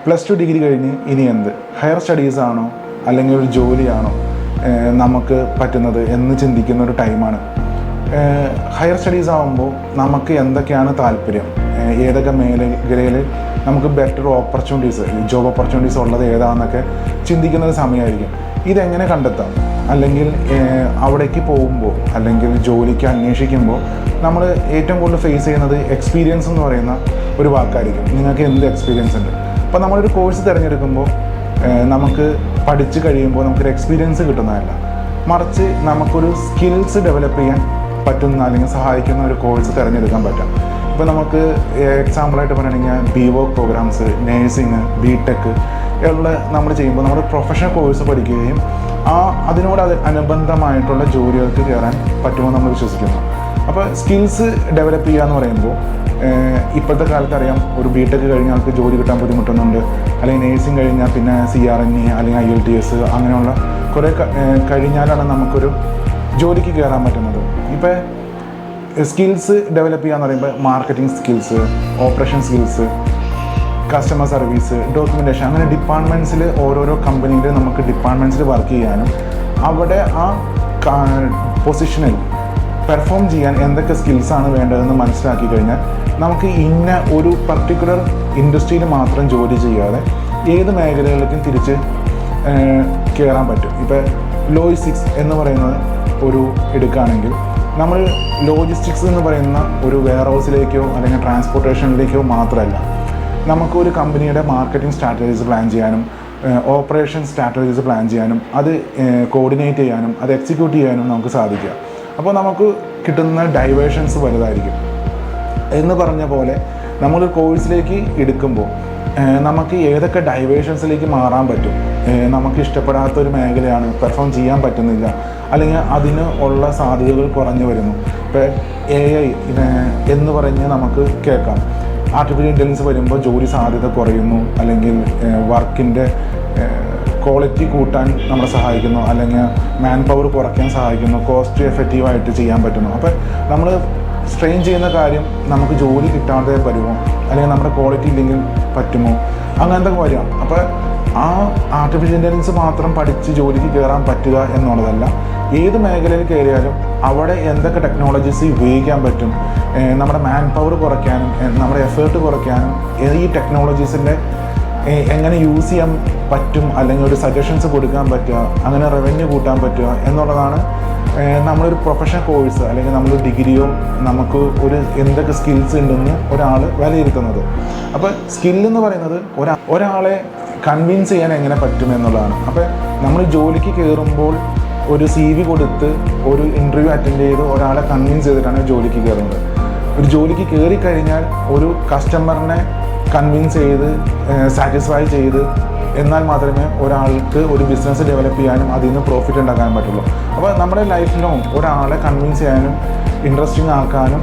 +2 degree കഴിഞ്ഞ് ഇനി എന്ത്, ഹയർ സ്റ്റഡീസാണോ അല്ലെങ്കിൽ ഒരു ജോലിയാണോ നമുക്ക് പറ്റുന്നത് എന്ന് ചിന്തിക്കുന്ന ഒരു ടൈമാണ്. ഹയർ സ്റ്റഡീസ് ആകുമ്പോൾ നമുക്ക് എന്തൊക്കെയാണ് താല്പര്യം, ഏതൊക്കെ മേഖലയിൽ നമുക്ക് ബെറ്റർ ഓപ്പർച്യൂണിറ്റീസ്, ജോബ് ഓപ്പർച്യൂണിറ്റീസ് ഉള്ളത് ഏതാണെന്നൊക്കെ ചിന്തിക്കുന്ന ഒരു സമയമായിരിക്കും. ഇതെങ്ങനെ കണ്ടെത്താം? അല്ലെങ്കിൽ അവിടേക്ക് പോകുമ്പോൾ അല്ലെങ്കിൽ ജോലിക്ക് അന്വേഷിക്കുമ്പോൾ നമ്മൾ ഏറ്റവും കൂടുതൽ ഫേസ് ചെയ്യുന്നത് എക്സ്പീരിയൻസ് എന്ന് പറയുന്ന ഒരു വാക്കായിരിക്കും. നിങ്ങൾക്ക് എന്ത് എക്സ്പീരിയൻസ് ഉണ്ട്? അപ്പോൾ നമ്മളൊരു കോഴ്സ് തിരഞ്ഞെടുക്കുമ്പോൾ നമുക്ക് പഠിച്ച് കഴിയുമ്പോൾ നമുക്കൊരു എക്സ്പീരിയൻസ് കിട്ടുന്നതല്ല, മറിച്ച് നമുക്കൊരു സ്കിൽസ് ഡെവലപ്പ് ചെയ്യാൻ പറ്റുന്ന അല്ലെങ്കിൽ സഹായിക്കുന്ന ഒരു കോഴ്സ് തിരഞ്ഞെടുക്കാൻ പറ്റാം. ഇപ്പോൾ നമുക്ക് എക്സാമ്പിളായിട്ട് പറയുകയാണെങ്കിൽ BVOC പ്രോഗ്രാംസ്, നേഴ്സിങ്, BTech ഉള്ള നമ്മൾ ചെയ്യുമ്പോൾ നമ്മൾ പ്രൊഫഷണൽ കോഴ്സ് പഠിക്കുകയും അതിനോട് അനുബന്ധമായിട്ടുള്ള ജോലികൾക്ക് കയറാൻ പറ്റുമെന്ന് നമ്മൾ വിശ്വസിക്കുന്നു. അപ്പോൾ സ്കിൽസ് ഡെവലപ്പ് ചെയ്യുക എന്ന് പറയുമ്പോൾ ഇപ്പോഴത്തെ കാലത്ത് അറിയാം, ഒരു BTech കഴിഞ്ഞ ആൾക്ക് ജോലി കിട്ടാൻ ബുദ്ധിമുട്ടുന്നുണ്ട്, അല്ലെങ്കിൽ നേഴ്സിംഗ് കഴിഞ്ഞാൽ പിന്നെ CRNE അല്ലെങ്കിൽ IELTS അങ്ങനെയുള്ള കുറേ കഴിഞ്ഞാലാണ് നമുക്കൊരു ജോലിക്ക് കയറാൻ പറ്റുന്നത്. ഇപ്പോൾ സ്കിൽസ് ഡെവലപ്പ് ചെയ്യുക എന്ന് പറയുമ്പോൾ marketing skills, operation skills, customer service, documentation, അങ്ങനെ ഡിപ്പാർട്ട്മെൻറ്റ്സിൽ ഓരോരോ കമ്പനിയിൽ നമുക്ക് ഡിപ്പാർട്ട്മെൻറ്റ്സിൽ വർക്ക് ചെയ്യാനും അവിടെ ആ പൊസിഷനിൽ പെർഫോം ചെയ്യാൻ എന്തൊക്കെ സ്കിൽസാണ് വേണ്ടതെന്ന് മനസ്സിലാക്കി കഴിഞ്ഞാൽ നമുക്ക് ഇന്ന ഒരു പർട്ടിക്കുലർ ഇൻഡസ്ട്രിയിൽ മാത്രം ജോലി ചെയ്യാതെ ഏത് മേഖലകളിലേക്കും തിരിച്ച് കയറാൻ പറ്റും. ഇപ്പോൾ ലോജിസ്റ്റിക്സ് എന്ന് പറയുന്നത് ഒരു എടുക്കുകയാണെങ്കിൽ നമ്മൾ ലോജിസ്റ്റിക്സ് എന്ന് പറയുന്ന ഒരു വെയർ ഹൗസിലേക്കോ അല്ലെങ്കിൽ ട്രാൻസ്പോർട്ടേഷനിലേക്കോ മാത്രമല്ല, നമുക്കൊരു കമ്പനിയുടെ മാർക്കറ്റിംഗ് സ്ട്രാറ്റജീസ് പ്ലാൻ ചെയ്യാനും ഓപ്പറേഷൻ സ്ട്രാറ്റജീസ് പ്ലാൻ ചെയ്യാനും അത് കോർഡിനേറ്റ് ചെയ്യാനും അത് എക്സിക്യൂട്ട് ചെയ്യാനും നമുക്ക് സാധിക്കുക. അപ്പോൾ നമുക്ക് കിട്ടുന്ന ഡൈവേഷൻസ് വലുതായിരിക്കും. എന്ന് പറഞ്ഞ പോലെ നമ്മളൊരു കോഴ്സിലേക്ക് എടുക്കുമ്പോൾ നമുക്ക് ഏതൊക്കെ ഡൈവേഷൻസിലേക്ക് മാറാൻ പറ്റും, നമുക്ക് ഇഷ്ടപ്പെടാത്തൊരു മേഖലയാണ്, പെർഫോം ചെയ്യാൻ പറ്റുന്നില്ല, അല്ലെങ്കിൽ അതിന് ഉള്ള സാധ്യതകൾ കുറഞ്ഞു വരുന്നു. ഇപ്പോൾ AI എന്ന് പറഞ്ഞ് നമുക്ക് കേൾക്കാം, ആർട്ടിഫിഷ്യൽ ഇൻ്റലിജൻസ് വരുമ്പോൾ ജോലി സാധ്യത കുറയുന്നു, അല്ലെങ്കിൽ വർക്കിൻ്റെ ക്വാളിറ്റി കൂട്ടാൻ നമ്മളെ സഹായിക്കുന്നു, അല്ലെങ്കിൽ മാൻ പവർ കുറയ്ക്കാൻ സഹായിക്കുന്നു, കോസ്റ്റ് എഫക്റ്റീവായിട്ട് ചെയ്യാൻ പറ്റുന്നു. അപ്പോൾ നമ്മൾ സ്ട്രെയിൻ ചെയ്യുന്ന കാര്യം നമുക്ക് ജോലി കിട്ടാതെ വരുമോ, അല്ലെങ്കിൽ നമ്മുടെ ക്വാളിറ്റി ഇല്ലെങ്കിൽ പറ്റുമോ, അങ്ങനത്തെ കാര്യമാണ്. അപ്പോൾ ആ ആർട്ടിഫിഷ്യൽ ഇൻ്റലിജൻസ് മാത്രം പഠിച്ച് ജോലിക്ക് കയറാൻ പറ്റുക എന്നുള്ളതല്ല, ഏത് മേഖലയിൽ കയറിയാലും അവിടെ എന്തൊക്കെ ടെക്നോളജീസ് ഉപയോഗിക്കാൻ പറ്റും, നമ്മുടെ മാൻ പവർ കുറയ്ക്കാനും നമ്മുടെ എഫേർട്ട് കുറയ്ക്കാനും ഈ ടെക്നോളജീസിൻ്റെ എങ്ങനെ യൂസ് ചെയ്യാൻ പറ്റും, അല്ലെങ്കിൽ ഒരു സജഷൻസ് കൊടുക്കാൻ പറ്റുക, അങ്ങനെ റവന്യൂ കൂട്ടാൻ പറ്റുക എന്നുള്ളതാണ് നമ്മളൊരു പ്രൊഫഷണൽ കോഴ്സ് അല്ലെങ്കിൽ നമ്മളൊരു ഡിഗ്രിയോ നമുക്ക് ഒരു എന്തൊക്കെ സ്കിൽസ് ഉണ്ടെന്ന് ഒരാൾ വിലയിരുത്തുന്നത്. അപ്പോൾ സ്കില്ലെന്ന് പറയുന്നത് ഒരാളെ കൺവിൻസ് ചെയ്യാൻ എങ്ങനെ പറ്റും എന്നുള്ളതാണ്. അപ്പോൾ നമ്മൾ ജോലിക്ക് കയറുമ്പോൾ ഒരു CV കൊടുത്ത് ഒരു ഇൻ്റർവ്യൂ അറ്റൻഡ് ചെയ്ത് ഒരാളെ കൺവിൻസ് ചെയ്തിട്ടാണ് ജോലിക്ക് കയറുന്നത്. ഒരു ജോലിക്ക് കയറിക്കഴിഞ്ഞാൽ ഒരു കസ്റ്റമറിനെ കൺവിൻസ് ചെയ്ത് സാറ്റിസ്ഫൈ ചെയ്ത് എന്നാൽ മാത്രമേ ഒരാൾക്ക് ഒരു ബിസിനസ് ഡെവലപ്പ് ചെയ്യാനും അതിൽ നിന്ന് പ്രോഫിറ്റ് ഉണ്ടാക്കാനും പറ്റുള്ളൂ. അപ്പോൾ നമ്മുടെ ലൈഫിലും ഒരാളെ കൺവിൻസ് ചെയ്യാനും ഇൻട്രസ്റ്റിംഗ് ആക്കാനും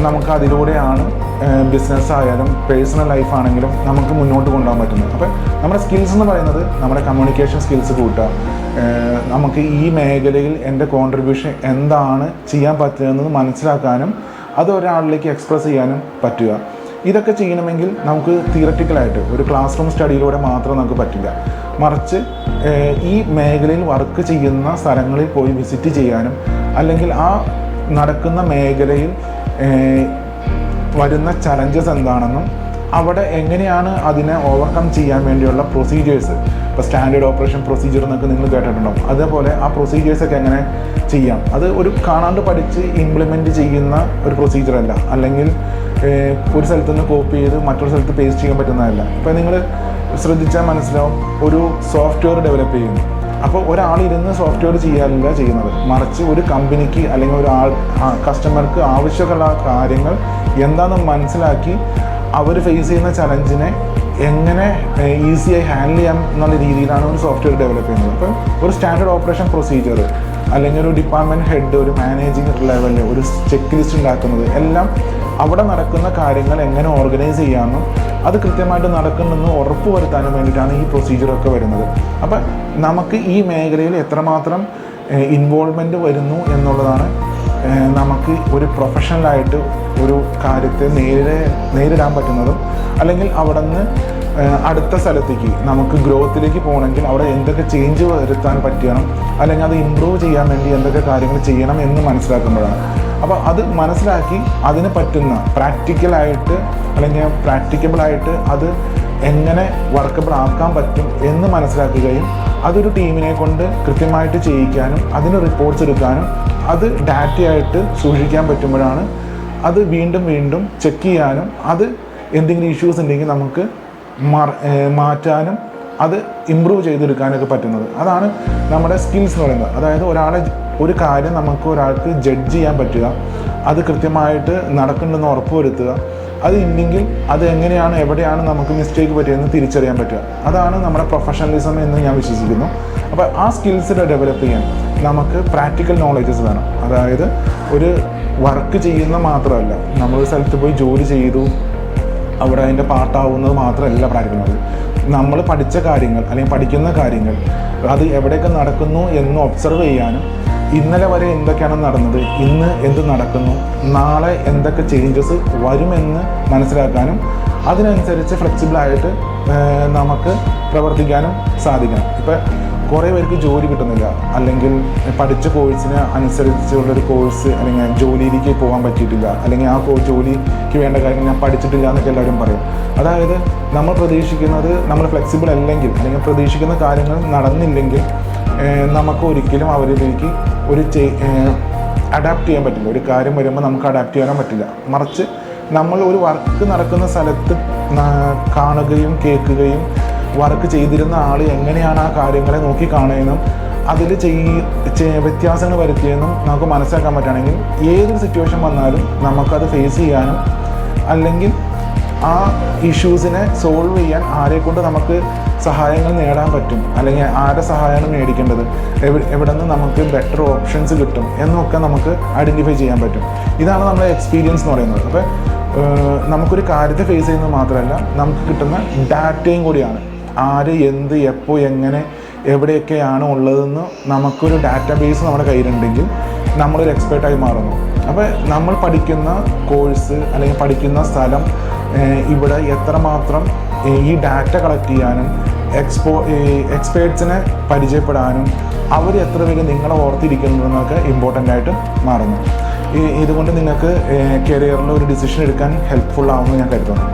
നമുക്ക് അതിലൂടെയാണ് ബിസിനസ് ആയാലും പേഴ്സണൽ ലൈഫാണെങ്കിലും നമുക്ക് മുന്നോട്ട് കൊണ്ടുപോകാൻ പറ്റുന്നത്. അപ്പോൾ നമ്മുടെ സ്കിൽസ് എന്ന് പറയുന്നത് നമ്മുടെ കമ്മ്യൂണിക്കേഷൻ സ്കിൽസ് കൂട്ടുക, നമുക്ക് ഈ മേഖലയിൽ എൻ്റെ കോൺട്രിബ്യൂഷൻ എന്താണ് ചെയ്യാൻ പറ്റുന്നതെന്ന് മനസ്സിലാക്കാനും അത് ഒരാളിലേക്ക് എക്സ്പ്രസ് ചെയ്യാനും പറ്റുക. ഇതൊക്കെ ചെയ്യണമെങ്കിൽ നമുക്ക് തിയററ്റിക്കലായിട്ട് ഒരു ക്ലാസ് റൂം സ്റ്റഡിയിലൂടെ മാത്രം നമുക്ക് പറ്റില്ല, മറിച്ച് ഈ മേഖലയിൽ വർക്ക് ചെയ്യുന്ന സ്ഥലങ്ങളിൽ പോയി വിസിറ്റ് ചെയ്യാനും അല്ലെങ്കിൽ ആ നടക്കുന്ന മേഖലയിൽ വരുന്ന ചലഞ്ചസ് എന്താണെന്നും അവിടെ എങ്ങനെയാണ് അതിനെ ഓവർകം ചെയ്യാൻ വേണ്ടിയുള്ള പ്രൊസീജിയേഴ്സ്, ഇപ്പോൾ സ്റ്റാൻഡേർഡ് ഓപ്പറേഷൻ പ്രൊസീജിയർ എന്നൊക്കെ നിങ്ങൾ കേട്ടിട്ടുണ്ടാവും, അതേപോലെ ആ പ്രൊസീജിയേഴ്സൊക്കെ എങ്ങനെ ചെയ്യാം, അത് ഒരു കാണാണ്ട് പഠിച്ച് ഇംപ്ലിമെൻറ്റ് ചെയ്യുന്ന ഒരു പ്രൊസീജിയറല്ല, അല്ലെങ്കിൽ ഒരു സ്ഥലത്ത് നിന്ന് കോപ്പി ചെയ്ത് മറ്റൊരു സ്ഥലത്ത് പേസ്റ്റ് ചെയ്യാൻ പറ്റുന്നതല്ല. ഇപ്പോൾ നിങ്ങൾ ശ്രദ്ധിച്ചാൽ മനസ്സിലാവും, ഒരു സോഫ്റ്റ്വെയർ ഡെവലപ്പ് ചെയ്യുന്നു, അപ്പോൾ ഒരാളിരുന്ന് സോഫ്റ്റ്വെയർ ചെയ്യാനല്ല ചെയ്യുന്നത്, മറിച്ച് ഒരു കമ്പനിക്ക് അല്ലെങ്കിൽ കസ്റ്റമർക്ക് ആവശ്യമുള്ള കാര്യങ്ങൾ എന്താണെന്ന് മനസ്സിലാക്കി അവർ ഫേസ് ചെയ്യുന്ന ചലഞ്ചിനെ എങ്ങനെ ഈസിയായി ഹാൻഡിൽ ചെയ്യാം എന്നുള്ള രീതിയിലാണ് ഒരു സോഫ്റ്റ്വെയർ ഡെവലപ്പ് ചെയ്യുന്നത്. അപ്പം ഒരു സ്റ്റാൻഡേർഡ് ഓപ്പറേഷൻ പ്രൊസീജിയർ അല്ലെങ്കിൽ ഒരു ഡിപ്പാർട്ട്മെൻറ്റ് ഹെഡ് ഒരു മാനേജിങ് ലെവലിൽ ഒരു ചെക്ക് ലിസ്റ്റ് ഉണ്ടാക്കുന്നത് എല്ലാം അവിടെ നടക്കുന്ന കാര്യങ്ങൾ എങ്ങനെ ഓർഗനൈസ് ചെയ്യാമെന്നും അത് കൃത്യമായിട്ട് നടക്കുന്നെന്ന് ഉറപ്പ് വരുത്താനും വേണ്ടിയിട്ടാണ് ഈ പ്രൊസീജിയറൊക്കെ വരുന്നത്. അപ്പം നമുക്ക് ഈ മേഖലയിൽ എത്രമാത്രം ഇൻവോൾവ്മെൻറ്റ് വരുന്നു എന്നുള്ളതാണ് നമുക്ക് ഒരു പ്രൊഫഷണലായിട്ട് ഒരു കാര്യത്തെ നേരിടാൻ പറ്റുന്നതും, അല്ലെങ്കിൽ അവിടെ നിന്ന് അടുത്ത സ്ഥലത്തേക്ക് നമുക്ക് ഗ്രോത്തിലേക്ക് പോകണമെങ്കിൽ അവിടെ എന്തൊക്കെ ചേഞ്ച് വരുത്താൻ പറ്റണം, അല്ലെങ്കിൽ അത് ഇമ്പ്രൂവ് ചെയ്യാൻ വേണ്ടി എന്തൊക്കെ കാര്യങ്ങൾ ചെയ്യണം എന്ന് മനസ്സിലാക്കുമ്പോഴാണ്. അപ്പോൾ അത് മനസ്സിലാക്കി അതിന് പറ്റുന്ന പ്രാക്ടിക്കലായിട്ട് അല്ലെങ്കിൽ പ്രാക്ടിക്കബിളായിട്ട് അത് എങ്ങനെ വർക്കബിൾ ആക്കാൻ പറ്റും എന്ന് മനസ്സിലാക്കുകയും അതൊരു ടീമിനെ കൊണ്ട് കൃത്യമായിട്ട് ചെയ്യിക്കാനും അതിന് റിപ്പോർട്ട്സ് എടുക്കാനും അത് ഡാറ്റയായിട്ട് സൂക്ഷിക്കാൻ പറ്റുമ്പോഴാണ് അത് വീണ്ടും വീണ്ടും ചെക്ക് ചെയ്യാനും അത് എന്തെങ്കിലും ഇഷ്യൂസ് ഉണ്ടെങ്കിൽ നമുക്ക് മാറ്റാനും അത് ഇമ്പ്രൂവ് ചെയ്തെടുക്കാനൊക്കെ പറ്റുന്നത്. അതാണ് നമ്മുടെ സ്കിൽസ് എന്ന് പറയുന്നത്. അതായത് ഒരു കാര്യം നമുക്ക് ഒരാൾക്ക് ജഡ്ജ് ചെയ്യാൻ പറ്റുക, അത് കൃത്യമായിട്ട് നടക്കുന്നുണ്ടെന്ന് ഉറപ്പുവരുത്തുക, അത് ഇല്ലെങ്കിൽ അത് എങ്ങനെയാണ് എവിടെയാണ് നമുക്ക് മിസ്റ്റേക്ക് പറ്റിയതെന്ന് തിരിച്ചറിയാൻ പറ്റുക. അതാണ് നമ്മുടെ പ്രൊഫഷണലിസം എന്ന് ഞാൻ വിശ്വസിക്കുന്നു. അപ്പോൾ ആ സ്കിൽസ് ഡെവലപ്പ് ചെയ്യാൻ നമുക്ക് പ്രാക്ടിക്കൽ നോളജസ് വേണം. അതായത് ഒരു വർക്ക് ചെയ്യുന്ന മാത്രമല്ല, നമ്മളൊരു സ്ഥലത്ത് പോയി ജോലി ചെയ്തു അവിടെ അതിൻ്റെ പാർട്ടാവുന്നത് മാത്രമല്ല പ്രാക്ടിക്കൽ നോളജ്. നമ്മൾ പഠിച്ച കാര്യങ്ങൾ അല്ലെങ്കിൽ പഠിക്കുന്ന കാര്യങ്ങൾ അത് എവിടെയൊക്കെ നടക്കുന്നു എന്ന് ഒബ്സർവ് ചെയ്യാനും, ഇന്നലെ വരെ എന്തൊക്കെയാണ് നടന്നത്, ഇന്ന് എന്ത് നടക്കുന്നു, നാളെ എന്തൊക്കെ ചേഞ്ചസ് വരുമെന്ന് മനസ്സിലാക്കാനും അതിനനുസരിച്ച് ഫ്ലെക്സിബിളായിട്ട് നമുക്ക് പ്രവർത്തിക്കാനും സാധിക്കണം. ഇപ്പം കുറേ പേർക്ക് ജോലി കിട്ടുന്നില്ല, അല്ലെങ്കിൽ പഠിച്ച കോഴ്സിന് അനുസരിച്ചുള്ളൊരു കോഴ്സ് അല്ലെങ്കിൽ ജോലിയിലേക്ക് പോകാൻ പറ്റിയിട്ടില്ല, അല്ലെങ്കിൽ ആ ജോലിക്ക് വേണ്ട കാര്യങ്ങൾ ഞാൻ പഠിച്ചിട്ടില്ല എന്നൊക്കെ എല്ലാവരും പറയും. അതായത് നമ്മൾ പ്രതീക്ഷിക്കുന്നത് നമ്മൾ ഫ്ലെക്സിബിൾ അല്ലെങ്കിൽ പ്രതീക്ഷിക്കുന്ന കാര്യങ്ങൾ നടന്നില്ലെങ്കിൽ നമുക്ക് ഒരിക്കലും അവരിലേക്ക് അഡാപ്റ്റ് ചെയ്യാൻ പറ്റില്ല. ഒരു കാര്യം വരുമ്പോൾ നമുക്ക് അഡാപ്റ്റ് ചെയ്യാനും പറ്റില്ല. മറിച്ച് നമ്മൾ ഒരു വർക്ക് നടക്കുന്ന സ്ഥലത്ത് കാണുകയും കേൾക്കുകയും വർക്ക് ചെയ്തിരുന്ന ആൾ എങ്ങനെയാണ് ആ കാര്യങ്ങളെ നോക്കി കാണുകയെന്നും അതിൽ വ്യത്യാസങ്ങൾ വരുത്തിയെന്നും നമുക്ക് മനസ്സിലാക്കാൻ പറ്റുകയാണെങ്കിൽ ഏതൊരു സിറ്റുവേഷൻ വന്നാലും നമുക്കത് ഫേസ് ചെയ്യാനും അല്ലെങ്കിൽ ആ ഇഷ്യൂസിനെ സോൾവ് ചെയ്യാൻ ആരെക്കൊണ്ട് നമുക്ക് സഹായങ്ങൾ നേടാൻ പറ്റും, അല്ലെങ്കിൽ ആരുടെ സഹായമാണ് മേടിക്കേണ്ടത്, എവിടെ നിന്ന് നമുക്ക് ബെറ്റർ ഓപ്ഷൻസ് കിട്ടും എന്നൊക്കെ നമുക്ക് ഐഡൻറ്റിഫൈ ചെയ്യാൻ പറ്റും. ഇതാണ് നമ്മുടെ എക്സ്പീരിയൻസ് എന്ന് പറയുന്നത്. അപ്പോൾ നമുക്കൊരു കാര്യത്തെ ഫേസ് ചെയ്യുന്നത് മാത്രമല്ല, നമുക്ക് കിട്ടുന്ന ഡാറ്റയും കൂടിയാണ്. ആര് എന്ത് എപ്പോൾ എങ്ങനെ എവിടെയൊക്കെയാണ് ഉള്ളതെന്ന് നമുക്കൊരു ഡാറ്റാബേസ് നമ്മുടെ കയ്യിലുണ്ടെങ്കിൽ നമ്മളൊരു എക്സ്പേർട്ടായി മാറുന്നു. അപ്പോൾ നമ്മൾ പഠിക്കുന്ന കോഴ്സ് അല്ലെങ്കിൽ പഠിക്കുന്ന സ്ഥലം ഇവിടെ എത്രമാത്രം ഈ ഡാറ്റ കളക്ട് ചെയ്യാനും എക്സ്പേർട്സിനെ പരിചയപ്പെടാനും അവർ എത്ര പേര് നിങ്ങളെ ഓർത്തിരിക്കുന്നതെന്നൊക്കെ ഇമ്പോർട്ടൻ്റ് ആയിട്ട് മാറുന്നു. ഇതുകൊണ്ട് നിങ്ങൾക്ക് കരിയറിൽ ഒരു ഡിസിഷൻ എടുക്കാൻ ഹെൽപ്ഫുൾ ആവുമെന്ന് ഞാൻ കരുതുന്നു.